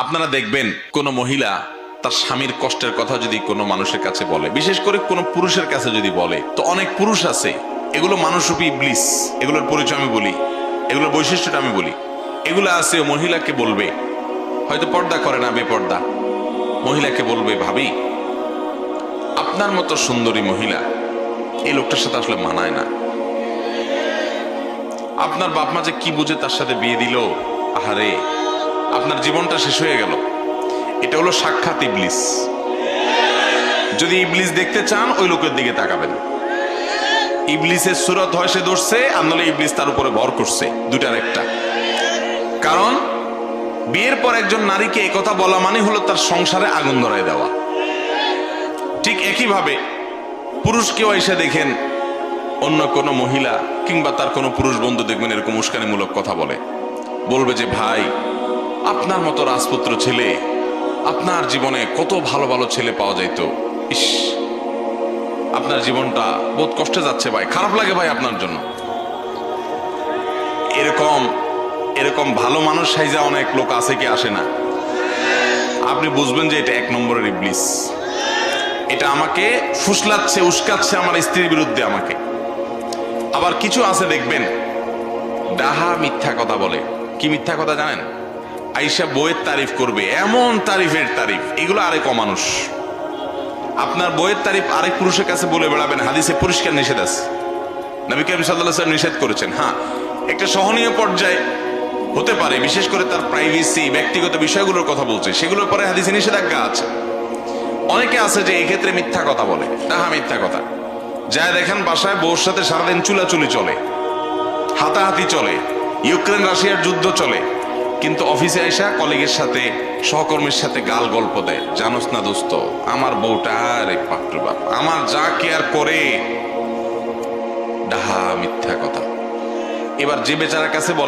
আপনারা দেখবেন কোন মহিলা তার স্বামীর কষ্টের কথা যদি কোনো মানুষের কাছে বলে, বিশেষ করে কোনো পুরুষের কাছে যদি বলে, তো অনেক পুরুষ আছে, এগুলো মানুষরূপী ইবলিস, এগুলোর পরিচয় আমি বলি, এগুলোর বৈশিষ্ট্যটা আমি বলি। এগুলো আছে মহিলাকে বলবে, হয়তো পর্দা করে না, বেপর্দা, মহিলাকে বলবে, ভাবি আপনার মতো সুন্দরী মহিলা এই লোকটার সাথে আসলে মানায় না, আপনার বাপ মা যে কি বুঝে তার সাথে বিয়ে দিল, আহারে আপনার জীবনটা শেষ হয়ে গেল। এটা হলো সাক্ষাৎ ইবলিস। যদি ইবলিস দেখতে চান ওই লোকের দিকে তাকাবেন। ইবলিসের সুরত হয় সে ধরছে, আর নাহলে ইবলিস তার উপরে ভর করছে, দুটার একটা। কারণ বিয়ের পর একজন নারীকে এই কথা বলা মানে হলো তার সংসারে আগুন ধরায় দেওয়া। ঠিক একইভাবে পুরুষকেও এসে দেখেন অন্য কোনো মহিলা কিংবা তার কোনো পুরুষ বন্ধু দেখবেন এরকম উস্কানিমূলক কথা বলে, বলবে যে ভাই আপনার মতো রাজপুত্র ছেলে, আপনার জীবনে কত ভালো ভালো ছেলে পাওয়া যাইতো, ইস আপনার জীবনটা বহুত কষ্টে যাচ্ছে ভাই, খারাপ লাগে ভাই আপনার জন্য। এরকম এরকম ভালো মানুষ সাইজা অনেক লোক আছে কি আসে না? আপনি বুঝবেন যে এটা এক নম্বরের ইবলিস। এটা আমাকে ফুসলাচ্ছে, উস্কাচ্ছে আমার স্ত্রীর বিরুদ্ধে আমাকে। আবার কিছু আছে দেখবেন ডাহা মিথ্যা কথা বলে। কি মিথ্যা কথা জানেন? আইসা বইয়ের তারিফ করবে, এমন তারিফের তারিফ, এগুলো আরেক অমানুষ। আপনার বইয়ের তারিফ আরেক পুরুষের কাছে বলে বেড়াবেন, হাদিসে পরিষ্কার নিষেধ আছে, নবী করিম সাল্লাল্লাহু আলাইহি ওয়াসাল্লাম নিষেধ করেছেন। হ্যাঁ, একটা সহনীয় পর্যায়ে হতে পারে, বিশেষ করে তার প্রাইভেসি, ব্যক্তিগত বিষয়গুলোর কথা বলছে, সেগুলোর পরে হাদিসে নিষেধাজ্ঞা আছে। অনেকে আছে যে এই ক্ষেত্রে মিথ্যা কথা বলে, তাহা মিথ্যা কথা। যা দেখেন বাসায় বউর সাথে সারাদিন চুলাচুলি চলে, হাতাহাতি চলে, ইউক্রেন রাশিয়ার যুদ্ধ চলে, কিন্তু অফিসে আইসা কলিগের সাথে, সহকর্মীর সাথে গাল গল্প দেয়, জানোস না দোস্ত আমার বউটা রে বাপরে বাপ, আমার যা কেয়ার করে। ডাহা মিথ্যা কথা। এবার যে বেচারার কাছে বলে